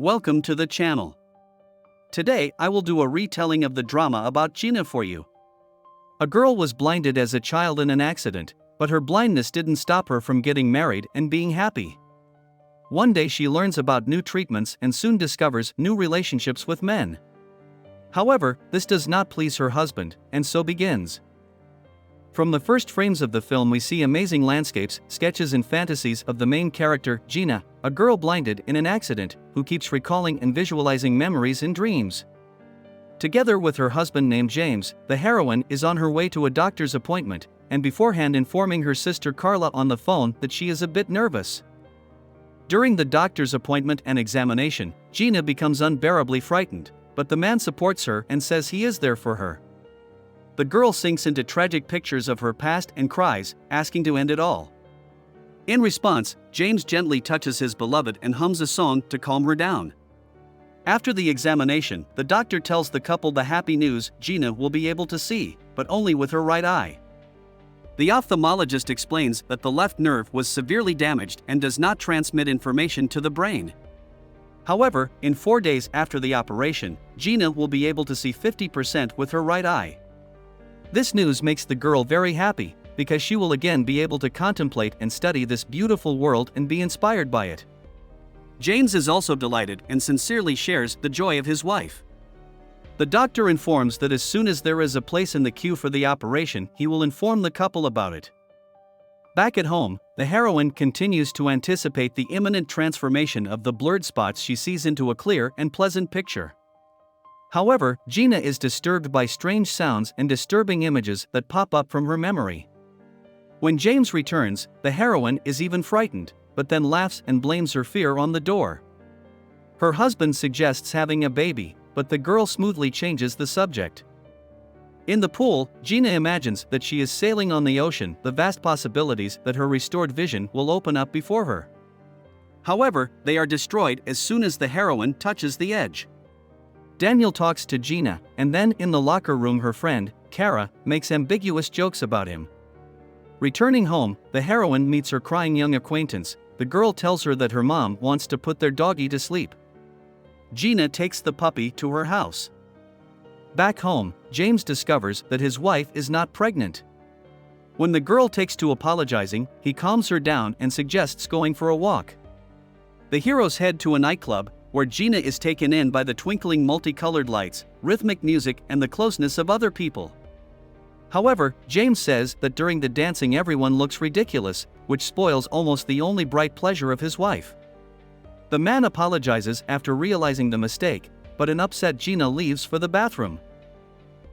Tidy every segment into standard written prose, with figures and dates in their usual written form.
Welcome to the channel. Today I will do a retelling of the drama about Gina for you. A girl was blinded as a child in an accident, but her blindness didn't stop her from getting married and being happy. One day she learns about new treatments and soon discovers new relationships with men. However, this does not please her husband, and so begins. From the first frames of the film we see amazing landscapes, sketches and fantasies of the main character, Gina, a girl blinded in an accident, who keeps recalling and visualizing memories in dreams. Together with her husband named James, the heroine is on her way to a doctor's appointment, and beforehand informing her sister Carla on the phone that she is a bit nervous. During the doctor's appointment and examination, Gina becomes unbearably frightened, but the man supports her and says he is there for her. The girl sinks into tragic pictures of her past and cries, asking to end it all. In response, James gently touches his beloved and hums a song to calm her down. After the examination, the doctor tells the couple the happy news: Gina will be able to see, but only with her right eye. The ophthalmologist explains that the left nerve was severely damaged and does not transmit information to the brain. However, in 4 days after the operation, Gina will be able to see 50% with her right eye. This news makes the girl very happy, because she will again be able to contemplate and study this beautiful world and be inspired by it. James is also delighted and sincerely shares the joy of his wife. The doctor informs that as soon as there is a place in the queue for the operation, he will inform the couple about it. Back at home, the heroine continues to anticipate the imminent transformation of the blurred spots she sees into a clear and pleasant picture. However, Gina is disturbed by strange sounds and disturbing images that pop up from her memory. When James returns, the heroine is even frightened, but then laughs and blames her fear on the door. Her husband suggests having a baby, but the girl smoothly changes the subject. In the pool, Gina imagines that she is sailing on the ocean, the vast possibilities that her restored vision will open up before her. However, they are destroyed as soon as the heroine touches the edge. Daniel talks to Gina, and then in the locker room her friend, Kara, makes ambiguous jokes about him. Returning home, the heroine meets her crying young acquaintance. The girl tells her that her mom wants to put their doggy to sleep. Gina takes the puppy to her house. Back home, James discovers that his wife is not pregnant. When the girl takes to apologizing, he calms her down and suggests going for a walk. The heroes head to a nightclub, where Gina is taken in by the twinkling multicolored lights, rhythmic music and the closeness of other people. However, James says that during the dancing everyone looks ridiculous, which spoils almost the only bright pleasure of his wife. The man apologizes after realizing the mistake, but an upset Gina leaves for the bathroom.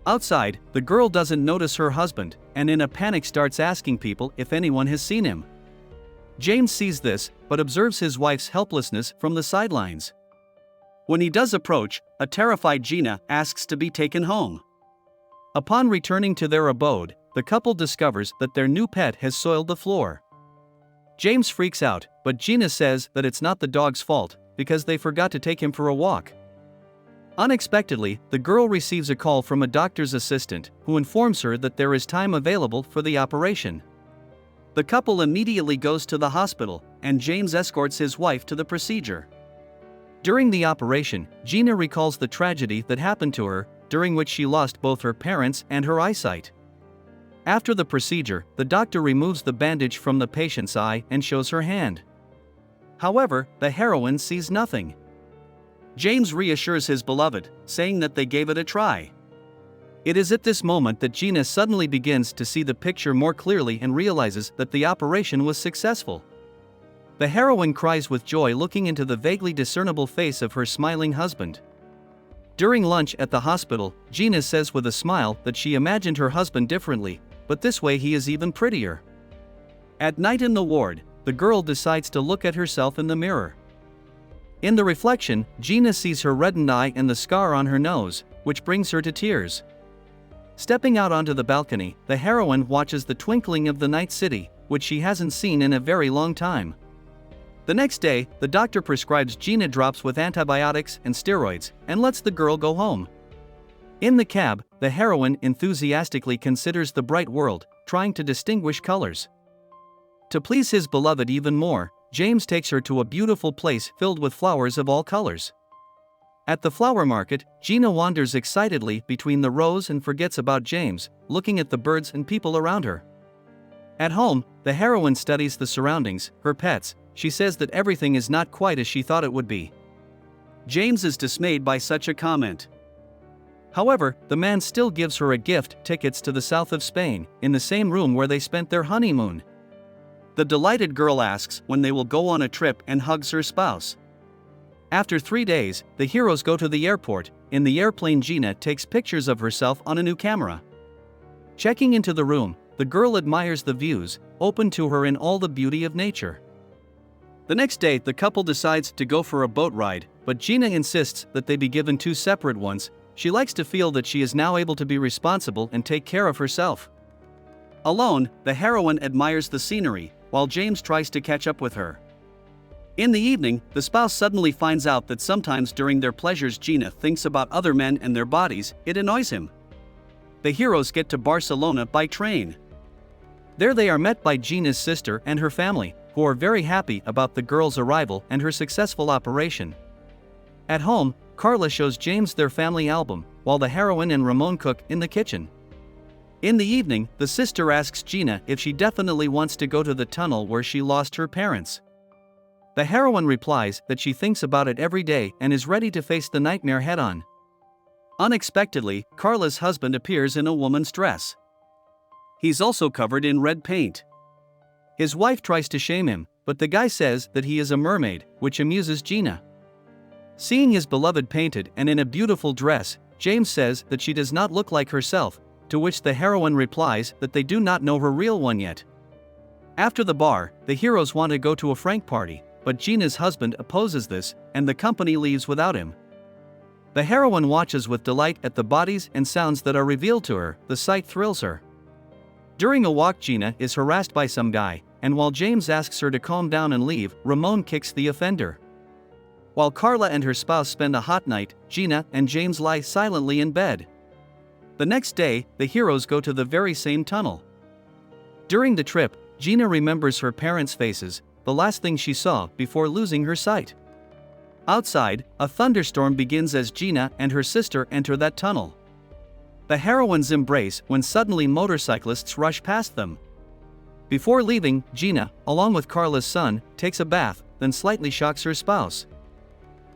Outside, the girl doesn't notice her husband, and in a panic starts asking people if anyone has seen him. James sees this, but observes his wife's helplessness from the sidelines. When he does approach, a terrified Gina asks to be taken home. Upon returning to their abode, the couple discovers that their new pet has soiled the floor. James freaks out, but Gina says that it's not the dog's fault, because they forgot to take him for a walk. Unexpectedly, the girl receives a call from a doctor's assistant, who informs her that there is time available for the operation. The couple immediately goes to the hospital, and James escorts his wife to the procedure. During the operation, Gina recalls the tragedy that happened to her, during which she lost both her parents and her eyesight. After the procedure, the doctor removes the bandage from the patient's eye and shows her hand. However, the heroine sees nothing. James reassures his beloved, saying that they gave it a try. It is at this moment that Gina suddenly begins to see the picture more clearly and realizes that the operation was successful. The heroine cries with joy looking into the vaguely discernible face of her smiling husband. During lunch at the hospital, Gina says with a smile that she imagined her husband differently, but this way he is even prettier. At night in the ward, the girl decides to look at herself in the mirror. In the reflection, Gina sees her reddened eye and the scar on her nose, which brings her to tears. Stepping out onto the balcony, the heroine watches the twinkling of the night city, which she hasn't seen in a very long time. The next day, the doctor prescribes Gina drops with antibiotics and steroids, and lets the girl go home. In the cab, the heroine enthusiastically considers the bright world, trying to distinguish colors. To please his beloved even more, James takes her to a beautiful place filled with flowers of all colors. At the flower market, Gina wanders excitedly between the rows and forgets about James, looking at the birds and people around her. At home, the heroine studies the surroundings, her pets. She says that everything is not quite as she thought it would be. James is dismayed by such a comment. However, the man still gives her a gift, tickets to the south of Spain, in the same room where they spent their honeymoon. The delighted girl asks when they will go on a trip and hugs her spouse. After 3 days, the heroes go to the airport. In the airplane, Gina takes pictures of herself on a new camera. Checking into the room, the girl admires the views, open to her in all the beauty of nature. The next day, the couple decides to go for a boat ride, but Gina insists that they be given 2 separate ones. She likes to feel that she is now able to be responsible and take care of herself. Alone, the heroine admires the scenery, while James tries to catch up with her. In the evening, the spouse suddenly finds out that sometimes during their pleasures Gina thinks about other men and their bodies. It annoys him. The heroes get to Barcelona by train. There they are met by Gina's sister and her family, who are very happy about the girl's arrival and her successful operation. At home, Carla shows James their family album, while the heroine and Ramon cook in the kitchen. In the evening, the sister asks Gina if she definitely wants to go to the tunnel where she lost her parents. The heroine replies that she thinks about it every day and is ready to face the nightmare head-on. Unexpectedly, Carla's husband appears in a woman's dress. He's also covered in red paint. His wife tries to shame him, but the guy says that he is a mermaid, which amuses Gina. Seeing his beloved painted and in a beautiful dress, James says that she does not look like herself, to which the heroine replies that they do not know her real one yet. After the bar, the heroes want to go to a Frank party, but Gina's husband opposes this, and the company leaves without him. The heroine watches with delight at the bodies and sounds that are revealed to her. The sight thrills her. During a walk, Gina is harassed by some guy, and while James asks her to calm down and leave, Ramon kicks the offender. While Carla and her spouse spend a hot night, Gina and James lie silently in bed. The next day, the heroes go to the very same tunnel. During the trip, Gina remembers her parents' faces, the last thing she saw before losing her sight. Outside, a thunderstorm begins as Gina and her sister enter that tunnel. The heroines embrace when suddenly motorcyclists rush past them. Before leaving, Gina, along with Carla's son, takes a bath, then slightly shocks her spouse.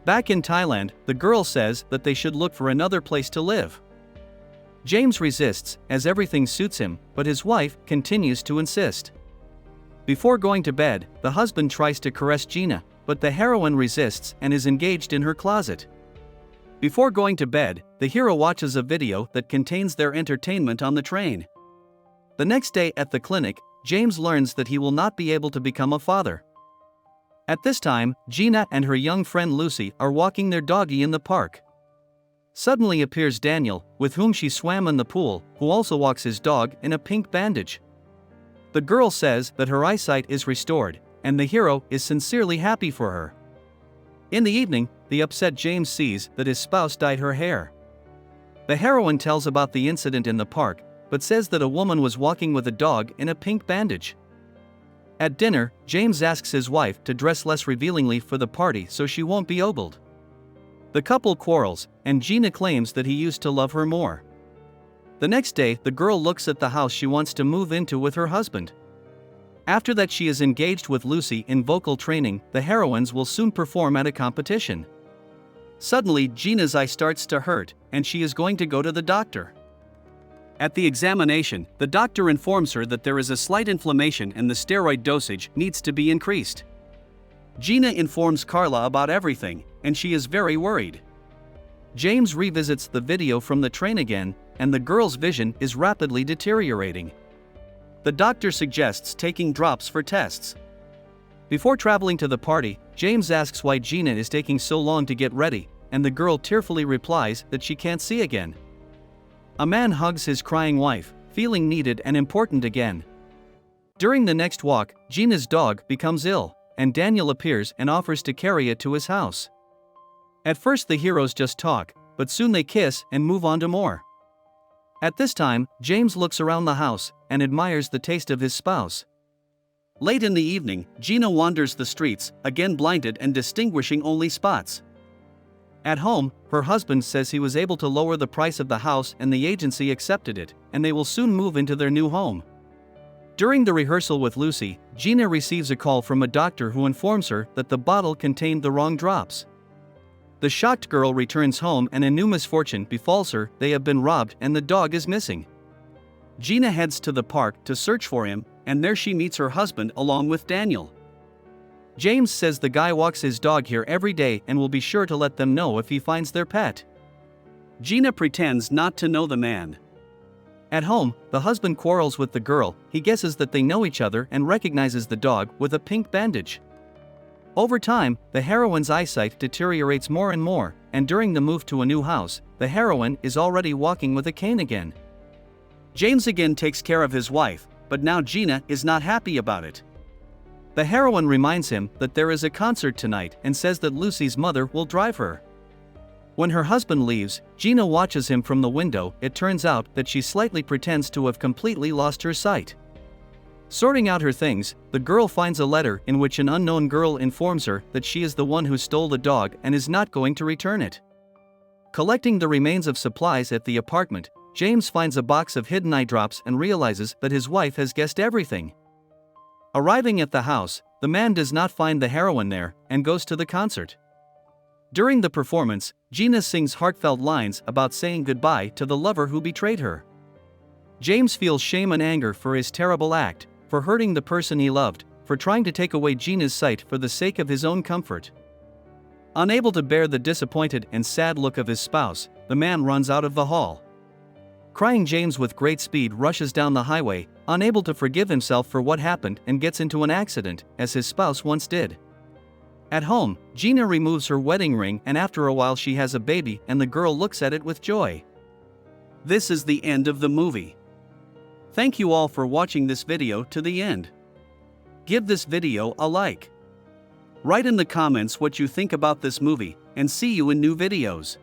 Back in Thailand, the girl says that they should look for another place to live. James resists, as everything suits him, but his wife continues to insist. Before going to bed, the husband tries to caress Gina, but the heroine resists and is engaged in her closet. Before going to bed, the hero watches a video that contains their entertainment on the train. The next day at the clinic, James learns that he will not be able to become a father. At this time, Gina and her young friend Lucy are walking their doggy in the park. Suddenly appears Daniel, with whom she swam in the pool, who also walks his dog in a pink bandage. The girl says that her eyesight is restored, and the hero is sincerely happy for her. In the evening, the upset James sees that his spouse dyed her hair. The heroine tells about the incident in the park, but says that a woman was walking with a dog in a pink bandage. At dinner, James asks his wife to dress less revealingly for the party so she won't be ogled. The couple quarrels, and Gina claims that he used to love her more. The next day, the girl looks at the house she wants to move into with her husband. After that, she is engaged with Lucy in vocal training. The heroines will soon perform at a competition. Suddenly, Gina's eye starts to hurt, and she is going to go to the doctor. At the examination, the doctor informs her that there is a slight inflammation and the steroid dosage needs to be increased. Gina informs Carla about everything, and she is very worried. James revisits the video from the train again, and the girl's vision is rapidly deteriorating. The doctor suggests taking drops for tests. Before traveling to the party, James asks why Gina is taking so long to get ready, and the girl tearfully replies that she can't see again. A man hugs his crying wife, feeling needed and important again. During the next walk, Gina's dog becomes ill, and Daniel appears and offers to carry it to his house. At first the heroes just talk, but soon they kiss and move on to more. At this time, James looks around the house and admires the taste of his spouse. Late in the evening, Gina wanders the streets, again blinded and distinguishing only spots. At home, her husband says he was able to lower the price of the house and the agency accepted it, and they will soon move into their new home. During the rehearsal with Lucy, Gina receives a call from a doctor who informs her that the bottle contained the wrong drops. The shocked girl returns home and a new misfortune befalls her. They have been robbed and the dog is missing. Gina heads to the park to search for him, and there she meets her husband along with Daniel. James says the guy walks his dog here every day and will be sure to let them know if he finds their pet. Gina pretends not to know the man. At home, the husband quarrels with the girl. He guesses that they know each other and recognizes the dog with a pink bandage. Over time, the heroine's eyesight deteriorates more and more, and during the move to a new house, the heroine is already walking with a cane again. James again takes care of his wife, but now Gina is not happy about it. The heroine reminds him that there is a concert tonight and says that Lucy's mother will drive her. When her husband leaves, Gina watches him from the window. It turns out that she slightly pretends to have completely lost her sight. Sorting out her things, the girl finds a letter in which an unknown girl informs her that she is the one who stole the dog and is not going to return it. Collecting the remains of supplies at the apartment, James finds a box of hidden eye drops and realizes that his wife has guessed everything. Arriving at the house, the man does not find the heroine there and goes to the concert. During the performance, Gina sings heartfelt lines about saying goodbye to the lover who betrayed her. James feels shame and anger for his terrible act, for hurting the person he loved, for trying to take away Gina's sight for the sake of his own comfort. Unable to bear the disappointed and sad look of his spouse, the man runs out of the hall. Crying, James with great speed rushes down the highway, unable to forgive himself for what happened, and gets into an accident, as his spouse once did. At home, Gina removes her wedding ring and after a while she has a baby and the girl looks at it with joy. This is the end of the movie. Thank you all for watching this video to the end. Give this video a like. Write in the comments what you think about this movie, and see you in new videos.